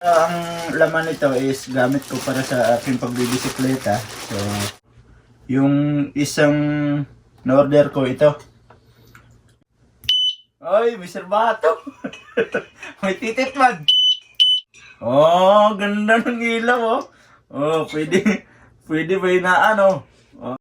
Ang laman nito is gamit ko para sa aking pagbibisikleta. So, yung isang na-order ko ito. Ay, may serbato. May titit man. Oh, ganda ng ilaw oh. Oh, pwede ba yun na ano? Oh.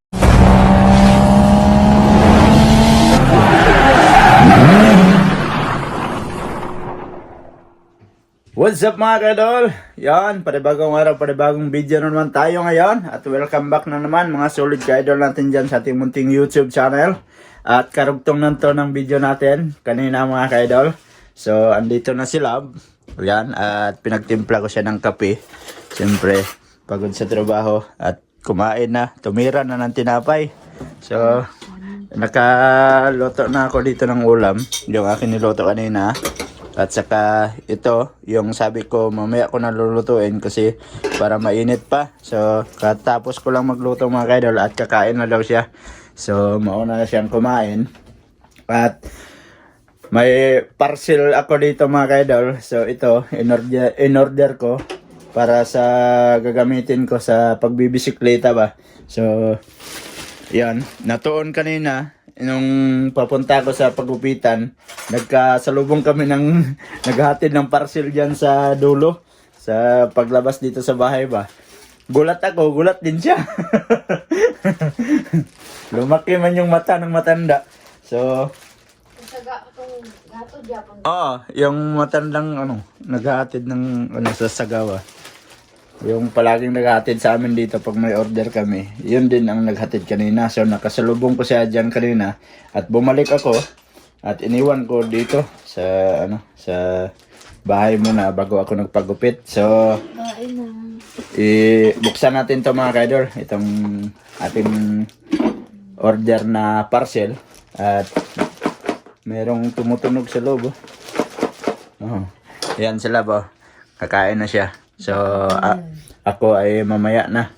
What's up mga kadol? Yan, panibagong araw, panibagong video na naman tayo ngayon. At welcome back na naman mga solid ka-idol natin dyan sa ating munting YouTube channel. At karugtong nanto ng video natin kanina mga ka-idol. So, andito na si Love. Yan, at pinagtimpla ko siya ng kape. Siyempre, pagod sa trabaho at kumain na, tumira na ng tinapay. So, nakaloto na ako dito ng ulam. Yung akin niloto kanina. At saka ito, yung sabi ko mamaya ko na lulutuin kasi para mainit pa. So, katapos ko lang magluto mga kaidol at kakain na daw siya. So, mauna na siyang kumain. At may parcel ako dito mga kaidol. So, ito, in-order ko para sa gagamitin ko sa pagbibisikleta ba. So, yan, natuon kanina. Nung papunta ko sa pagupitan, nagkasalubong kami ng naghatid ng parcel dyan sa dulo, sa paglabas dito sa bahay ba. Gulat ako, gulat din siya. Lumaki man yung mata ng matanda. So, yung matandang naghatid ng sa Sagawa. Yung palaging naghatid sa amin dito pag may order kami. Yun din ang naghatid kanina. So nakasalubong ko siya dyan kanina. At bumalik ako. At iniwan ko dito sa sa bahay muna bago ako nagpagupit. So buksan natin to mga kaidol. Itong ating order na parcel. At merong tumutunog sa loob. Yan sila ba. Kakain na siya. So, ako ay mamaya na.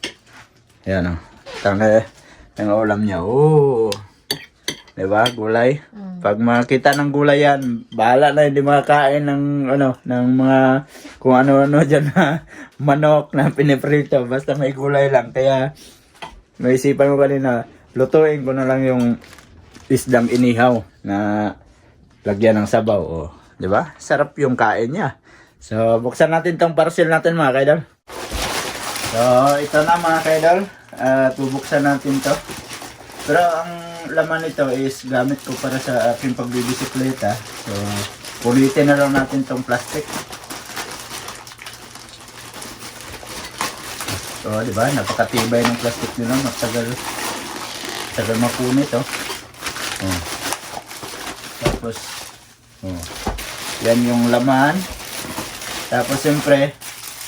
Yan o. Tanga yung ulam niya. Oh. Diba? Gulay. Pag makita ng gulay yan, bahala na hindi makakain ng ng mga kung ano-ano dyan na manok na piniprito. Basta may gulay lang. Kaya, may isipan ko kanina, lutuin ko na lang yung isdang inihaw na lagyan ng sabaw. Oh. Diba? Sarap yung kain niya. So, buksan natin tong parcel natin mga kaidol. So, ito na mga kaidol. Bubuksan natin to. Pero ang laman nito is gamit ko para sa aking pagbibisikleta. So, pulitin na lang natin tong plastic. So, di ba? Napakatibay ng plastic nila. Matagal mapunit oh. Tapos, yan yung laman. Tapos siyempre,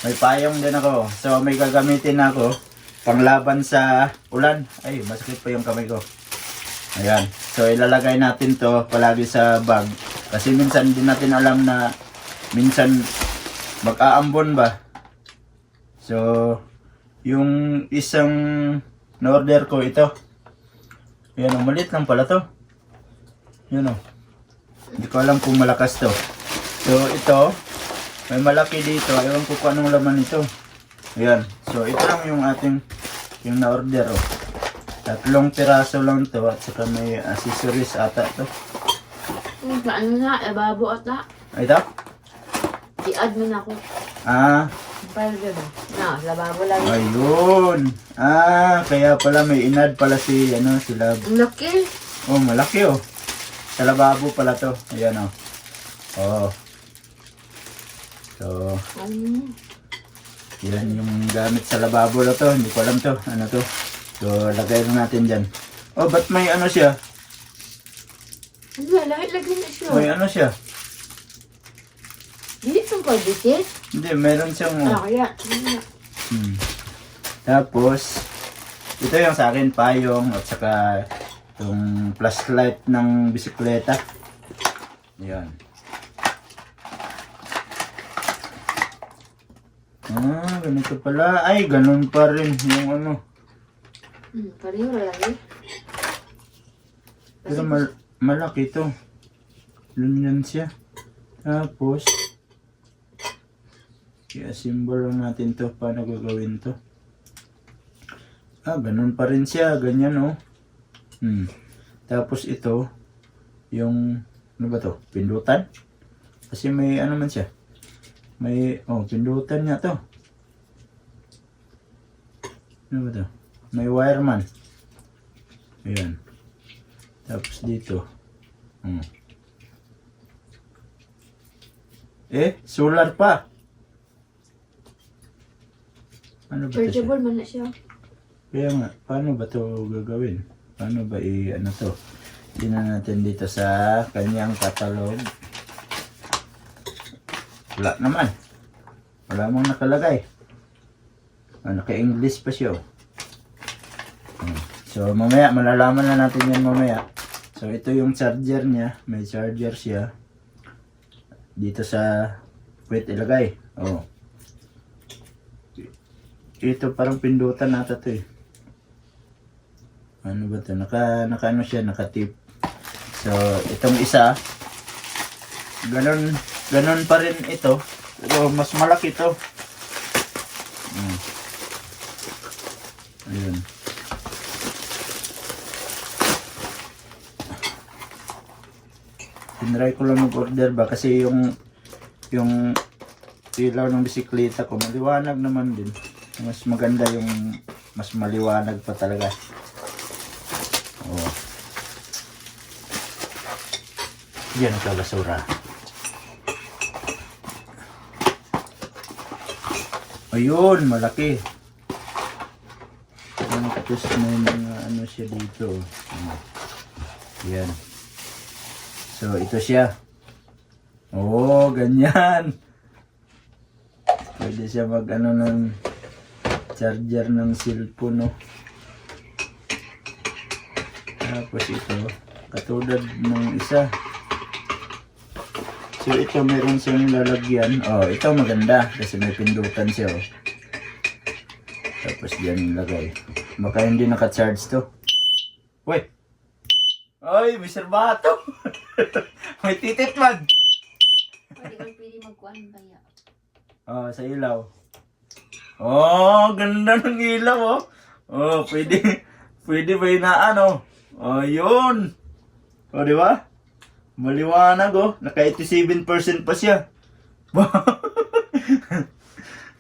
may payong din ako. So may gagamitin ako panglaban sa ulan. Ay, masakit pa yung kamay ko. Ayan. So ilalagay natin to palagi sa bag. Kasi minsan din natin alam na minsan mag-aambon ba. So, yung isang na-order ko ito. Ayan, maliit lang pala to. Yun o. Hindi ko alam kung malakas to. So ito, may malaki dito. Ewan ko kung anong laman nito. Ayan. So, ito lang yung ating yung na-order. Oh. 3 piraso lang to. At saka may accessories ata to. Ano na? Lababo ata. Ay, ito? I-add mo na ako. Para ba? Na, lababo lang. Ayun. Kaya pala may inad pala si, si Love. Ang laki. Oh, malaki oh. Sa lababo pala to. Ayan oh. Oh. So, yan yung gamit sa lababo na to. Hindi ko alam to. Ano to? So, lagay na natin dyan. Oh, ba't may siya? Ano, lahit-lagay na siya. May siya? Hindi itong pagbisit? Hindi, meron siyang... Kaya. Tapos, ito yung sa akin, payong at saka yung flashlight ng bisikleta. Yan. Ganito pala. Ay, ganun pa rin yung Pareho lang eh. Pero malaki to. Ganyan siya. Tapos, I-assemble lang natin to. Paano gagawin to? Ganun pa rin siya. Ganyan, oh. Tapos ito, yung, ano ba to? Pindutan? Kasi may, ano man siya? May, pindutan niya to. Ano ba to? May wire man. Ayan. Tapos dito. Solar pa. Ano ba to siya? Chargeable man na siya. Kaya nga, paano ba to gagawin? Paano ba ano to? Tingnan natin dito sa kanyang catalog. Wala naman. Wala mong nakalagay. Naka-English pa siya. So, mamaya, malalaman na natin yan mamaya. So, ito yung charger niya. May charger siya. Dito sa wait ilagay. Ito parang pindutan nata to eh. Ano ba to? Naka ano siya, naka-tip. So, itong isa, ganon pa rin ito. Pero mas malaki to. Ayun. Tinry ko lang mag-order ba kasi yung ilaw ng bisikleta ko maliwanag naman din. Mas maganda yung mas maliwanag pa talaga. Yan ka basura. Ayun, malaki. Tapos may mga ano siya dito. Yan. So, ito siya. Ganyan. Pwede siya mag ng charger ng cellphone, no? Tapos ito, katulad ng isa. So, ito meron siyang lalagyan. Ito maganda kasi may pindutan siya, Tapos diyan ilagay. Baka hindi naka-charge to. Wait! Ay, may serbato! May titit man! Pwede magkuhan kaya. Sa ilaw. Ganda ng ilaw, pwede ba inaan, yun! Di ba? Maliwanag, naka 87% pa siya.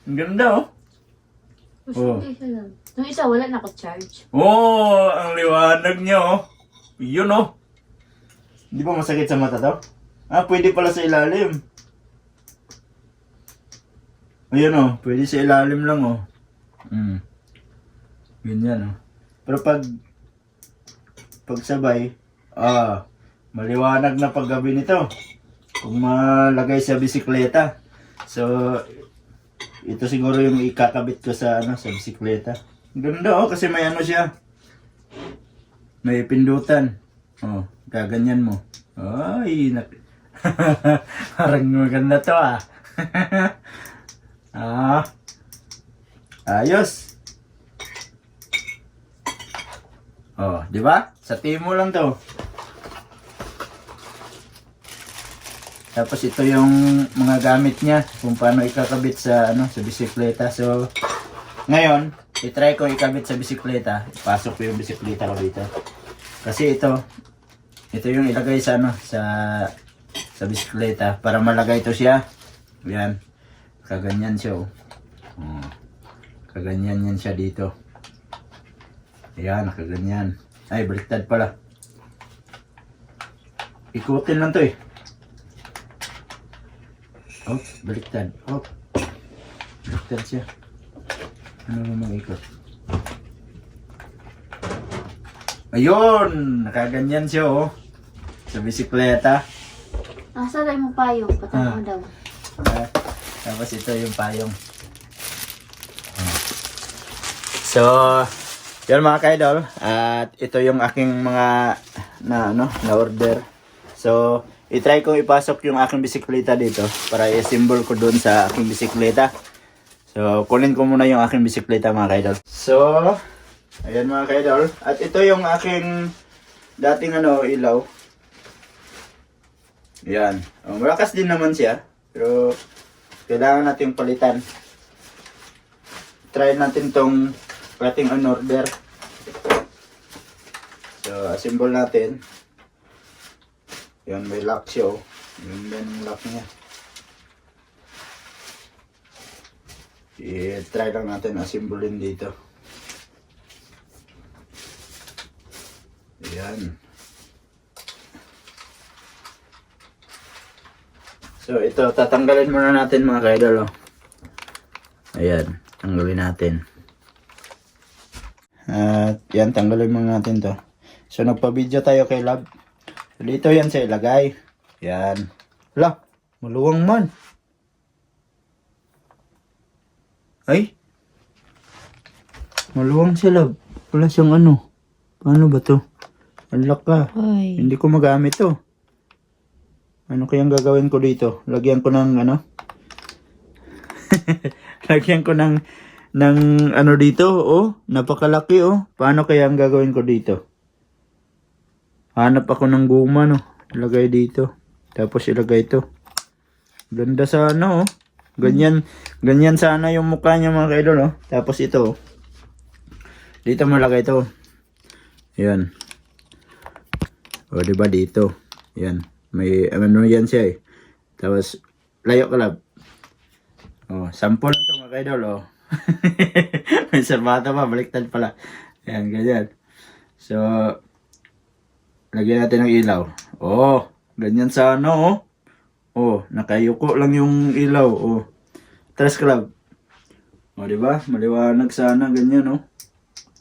Ang ganda, Isa lang. Yung isa wala naka-charge. Ang liwanag niya, Yun, Hindi ba masakit sa mata to? Pwede pala sa ilalim. Ayan, pwede sa ilalim lang, Ganyan, Pero pag sabay, maliwanag na paggabi nito. Kung malagay sa bisikleta. So, ito siguro yung ikakabit ko sa sa bisikleta. Ganda, kasi may ano siya. May pindutan. Gaganyan mo. Ay, parang maganda to, ayos. Di ba? Sa timo lang to. Tapos ito yung mga gamit niya kung paano ikakabit sa sa bisikleta. So ngayon, i-try ko ikabit sa bisikleta. Ipasok ko yung bisikleta ko dito. Kasi ito yung ilagay sa sa bisikleta para malagay ito siya. Yan. Kaganyan siya, Kaganyan yan siya dito. Ayan, kaganyan. Ay, baliktad pala. Ikutin lang to baliktad. Baliktad siya. Ano naman ikot? Ayun! Nakaganyan siya, sa bisikleta. Nasa tayo mo payong. Patay mo daw. Tapos ito yung payong. So, yun mga ka-idol. At ito yung aking mga na order. So, i-try kong ipasok yung aking bisikleta dito para i-symbol ko dun sa aking bisikleta. So, kunin ko muna yung aking bisikleta mga ka-idol. So, ayan mga ka-idol. At ito yung aking dating ilaw. Ayan. Malakas din naman siya. Pero, kailangan natin palitan. Try natin tong ating on-order. So, assemble natin. Yan, may lock siya, oh. Yung lock niya. I-try lang natin assemblein dito. Ayan. So, ito, tatanggalin muna natin mga ka-idol, oh. Ayan, tanggalin natin. At yan, tanggalin muna natin to. So, nagpa-video tayo kay Lab. So, dito yan sa ilagay. Yan. Hala, maluwang man. Ay, maluwang si Lab. Wala siyang ano. Paano ba to? Alak ka. Ay. Hindi ko magamit to. Ano kayang gagawin ko dito? Lagyan ko ng ano? Lagyan ko ng ano dito? Oh, napakalaki oh. Paano kaya ang gagawin ko dito? Hanap ako ng guma no. Ilagay dito. Tapos ilagay ito. Ganda sana oh. Ganyan sana yung mukha niya mga kaidol oh. Tapos ito oh. Dito malagay ito. Yan. O diba dito? Yan. May ano yan siya eh. Tapos layo ka Lab. Oh, sample lang ito mga kaidol oh. May serbata pa, baliktad pala. Ayan, ganyan. So, lagyan natin ng ilaw. Oh, ganyan sana oh. Oh, nakayuko lang yung ilaw oh. Tres Lab. Oh, di ba? Maliwanag sana ganyan oh.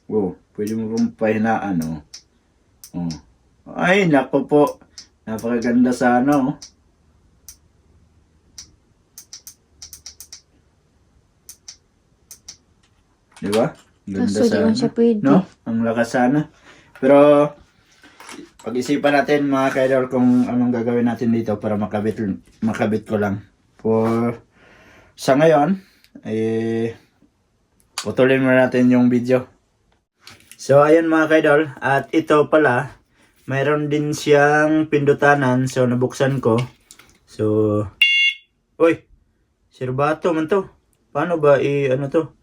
Oh, pwede mo pong pahinaan oh. Oh. Ay, nako po. Napakaganda sana oh. Di ba? Ganda Kaso di man siya pwede. No? Ang lakas sana. Pero, pag-isipan natin mga kaidol kung anong gagawin natin dito para makabit ko lang. Sa ngayon, putulin muna natin yung video. So, ayun mga kaidol. At ito pala, mayroon din siyang pindutanan. So, nabuksan ko. So, uy! Sirbato man to. Paano ba ano to?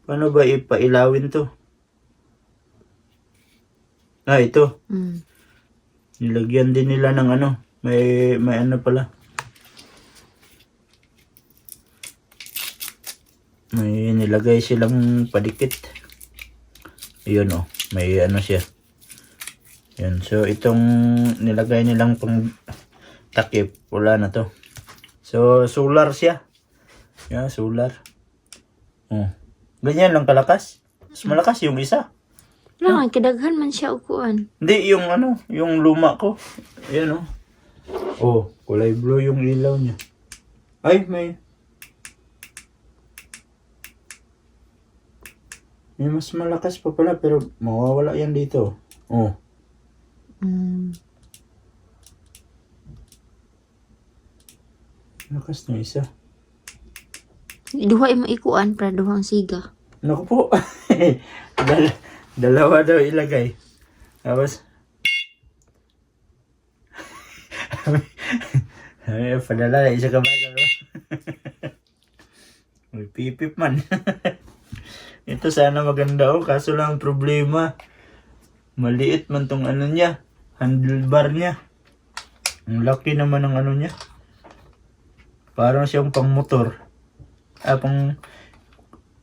Paano ba ipailawin to? Ah, ito. Nilagyan din nila ng ano. May ano pala. May nilagay silang padikit. Ayun oh. May ano siya. Yan. So, itong nilagay nilang pang takip. Wala na to. So, solar siya. Yan, solar. Oh. Ganyan lang kalakas. Mas malakas yung isa. Lang, kidaghan man siya ukuan. Hindi, yung ano, yung luma ko. Ayan oh. Oh, kulay blue yung ilaw niya. Ay, may mas malakas pa pala pero mawawala yan dito. Oh. Lakas na isa. Duha yung maikuan para duhang siga. Naku po. Dalawa daw ilagay. Tapos padala na isa ka ba? May pipip man. Ito sana maganda oh. Kaso lang problema. Maliit man tong ano niya. Handlebar niya. Ang laki naman ng ano niya. Parang siyang pang motor.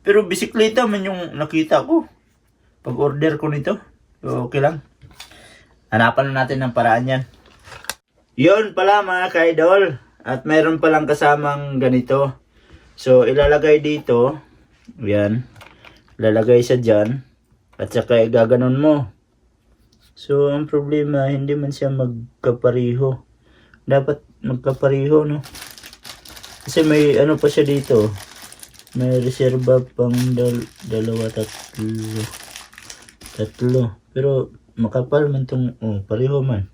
Pero bisikleta man yung nakita ko. Pag order ko nito. So, okay lang. Hanapan na natin ng paraan yan. Yun pala mga ka-idol. At mayroon palang kasamang ganito. So, ilalagay dito. Yan. Ilalagay siya dyan. At saka gaganon mo. So, ang problema, hindi man siya magkapariho. Dapat magkapariho, no? Kasi may ano pa siya dito. May reserva pang dalawa, tatlo. Pero makapal man tong, oh, pareho man.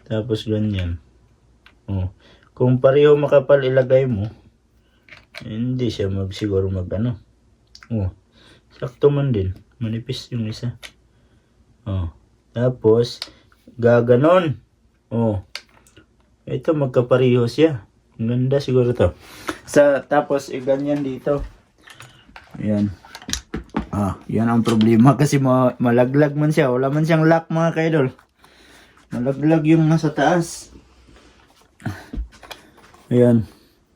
Tapos ganyan. Oh. Kung pareho makapal ilagay mo, hindi siya siguro mag ano. Oh. Sakto man din. Manipis yung isa. Oh. Tapos gaganon. Oh. Ito magkapareho siya. Ang ganda siguro to. Tapos ganyan dito. Ayan. Yan ang problema kasi malaglag man siya. Wala man siyang lock mga kaidol. Malaglag yung nasa taas. Ayan.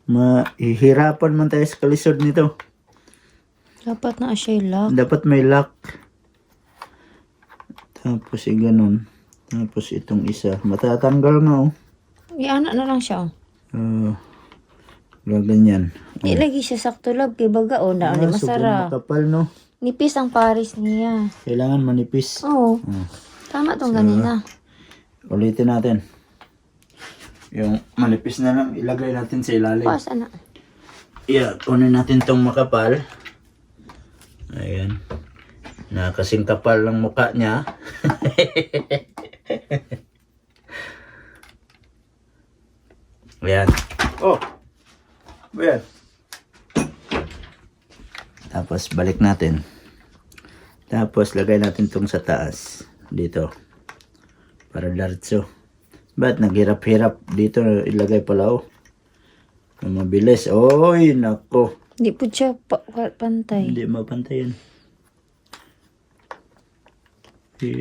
Mahihirapan man tayo sa kalisod nito. Dapat na siya lock. Dapat may lock. Tapos ganun. Tapos itong isa. Matatanggal nga oh. Anak na lang siya. Ganyan. Di lagi siya sakto lab kay baga o na di masara. Makapal no. Nipis ang paris niya. Kailangan manipis. Oo. Tama tong ganina. Ulitin natin. Yung manipis na lang ilagay natin sa ilalim. Pas anak. Kunin natin tong makapal. Ayan. Kasing kapal ng mukha niya. Ayan. Ayan. Tapos balik natin. Tapos lagay natin tong sa taas. Dito. Para diretso. Ba't naghirap-hirap dito ilagay pala oh. Mabilis. Oy, nako. Hindi po siya pantay. Hindi mapantay yan.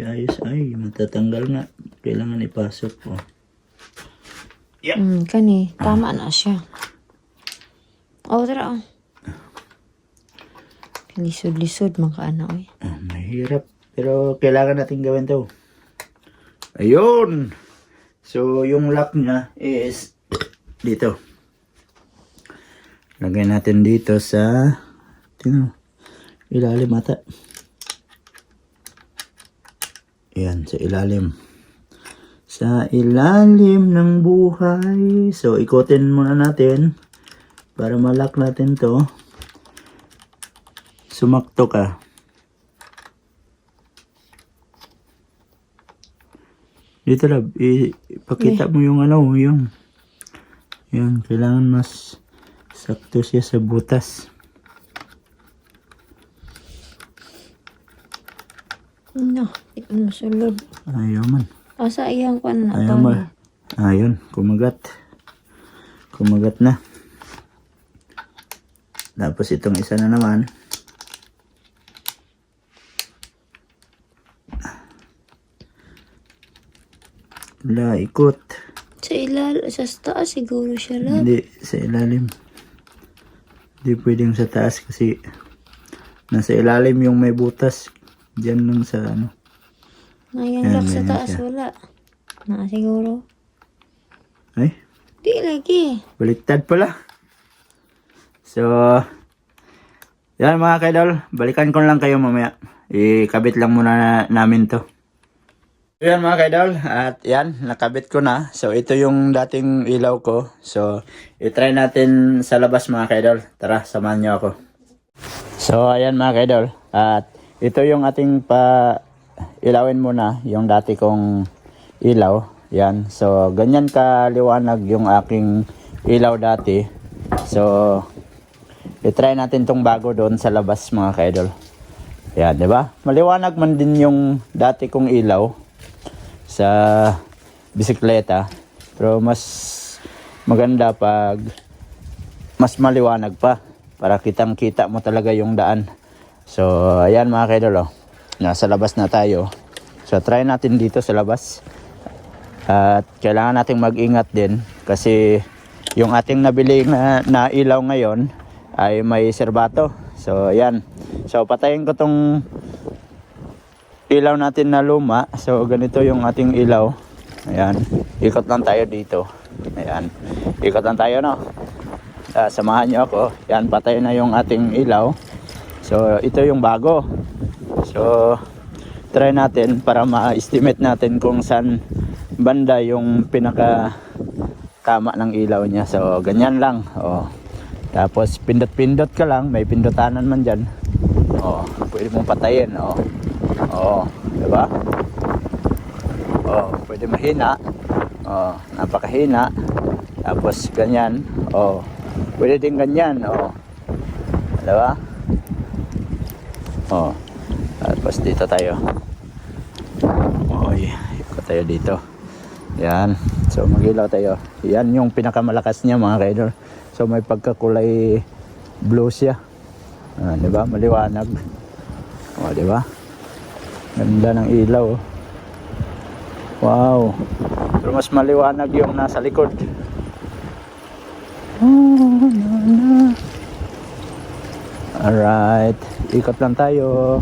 Ayos. Ay, matatanggal nga. Kailangan ipasok oh. Kani. Tama na siya. Tara. Lisod-lisod mga anak eh. Mahirap. Pero kailangan natin gawin to. Ayun! So, yung lock niya is dito. Lagay natin dito sa ilalim ata. Ayan, sa ilalim. Sa ilalim ng buhay. So, ikotin muna natin para malak natin to. Sumakto ka. Dito lab, ipakita mo yung yung. Yan, kailangan mas sakto siya sa butas. No, sulod. Ayaw man. Asa iyang kwan na. Ayaw man. Ayun, kumagat. Kumagat na. Tapos itong isa na naman. Ikot. Sa taas siguro siya lang. Hindi, sa ilalim. Hindi pwedeng sa taas kasi nasa ilalim yung may butas. Diyan lang sa Ngayang lock sa taas siya. Wala. Siguro. Ay? Di lagi. Baliktad pala. So, yan mga kaidol. Balikan ko lang kayo mamaya. Ikabit lang muna namin to. Yan mga kaidol, at yan, nakabit ko na. So ito yung dating ilaw ko. So i-try natin sa labas mga kaidol. Tara, samahan nyo ako. So ayan mga kaidol, at ito yung ating ilawin muna, yung dati kong ilaw. Yan, so ganyan kaliwanag yung aking ilaw dati. So i-try natin tong bago doon sa labas mga kaidol. Yan, di ba? Maliwanag man din yung dati kong ilaw sa bisikleta, pero mas maganda pag mas maliwanag pa para kitang kita mo talaga yung daan. So ayan mga kaidol oh. Nasa labas na tayo, so try natin dito sa labas. At kailangan nating mag-ingat din kasi yung ating nabili na ilaw ngayon ay may serbato. So ayan, so patayin ko tong ilaw natin na luma. So ganito yung ating ilaw. Ayan, ikot lang tayo dito. Ayan, ikot lang tayo no. Samahan nyo ako. Ayan, patay na yung ating ilaw. So ito yung bago. So try natin para ma-estimate natin kung saan banda yung pinaka tama ng ilaw niya. So ganyan lang. Tapos pindot-pindot ka lang, may pindutanan man dyan. Pwede mong patayin. Diba? Pwede mahina. Napakahina. Tapos ganyan. Pwede din ganyan. Diba? Tapos dito tayo. Ikot tayo dito. Yan. So mag-ilaw tayo. Yan yung pinakamalakas niya mga kaidol. So may pagkakulay blue siya. Di ba? Maliwanag. O, di ba? Ganda ng ilaw. Wow. Pero mas maliwanag yung nasa likod. Alright. Ikot lang tayo.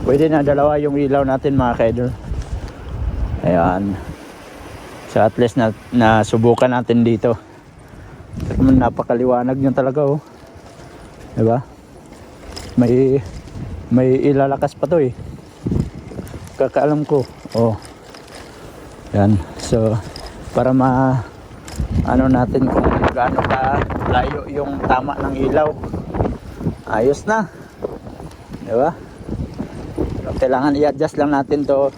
Pwede na dalawa yung ilaw natin mga kaidol. Ayan. So at least na subukan natin dito. Pero napakaliwanag niya talaga oh. Diba? May ilalakas pa to eh. Kakaalam ko. Oh. Yan. So para ano natin kung gaano ka layo yung tama ng ilaw. Ayos na. Diba? So, kailangan i-adjust lang natin to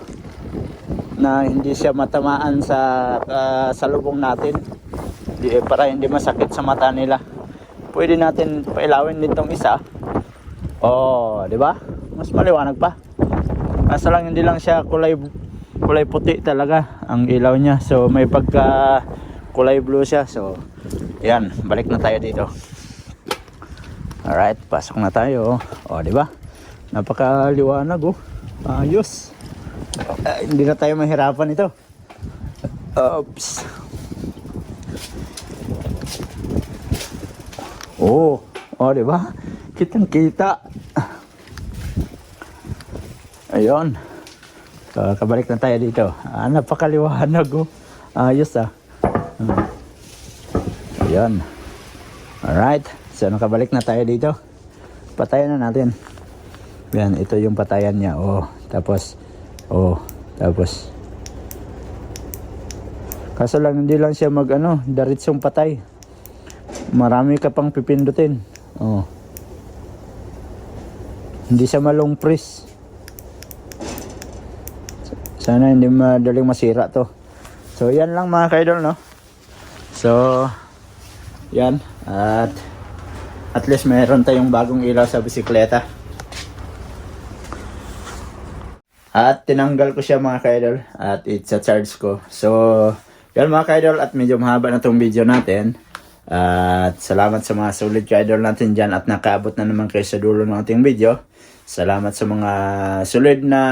na hindi siya matamaan sa lubong natin para hindi masakit sa mata nila. Pwede natin pailawin nitong isa. Oh, di ba? Mas maliwanag pa. Kaso lang hindi lang siya kulay puti talaga ang ilaw niya. So may pagka kulay blue siya. So yan, balik na tayo dito. Alright, pasok na tayo. Oh, di ba? Napakaliwanag oh. Ayos. Hindi na tayo mahirapan ito. Oops. Oh, di ba? Kitang-kita. Ayun. So, kabalik na tayo dito. Napakaliwanag oh. Ayos ah. Ayun. Alright. So, nakabalik na tayo dito. Patayan na natin. Yan, ito yung patayan niya. Tapos kaso lang hindi lang siya diretsong patay. Marami ka pang pipindutin. Hindi siya malong press. Sana hindi madaling masira to. So yan lang mga kaidol no. So yan, at least meron tayong bagong ilaw sa bisikleta. At tinanggal ko siya mga kaidol at i-charge ko. So, yan mga kaidol at medyo mahaba na itong video natin. At salamat sa mga solid kaidol natin dyan at nakaabot na naman kayo sa dulo ng ating video. Salamat sa mga solid na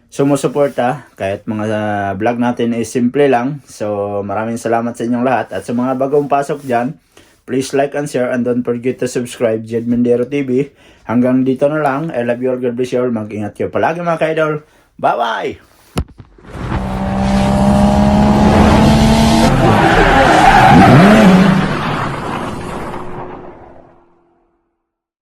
sumusuporta kahit mga vlog natin ay simple lang. So, maraming salamat sa inyong lahat. At sa mga bagong pasok dyan, please like and share and don't forget to subscribe Jed Mendero TV. Hanggang dito na lang. I love you all. God bless you all. Mag-ingat kayo palagi mga kaidol. Bye-bye!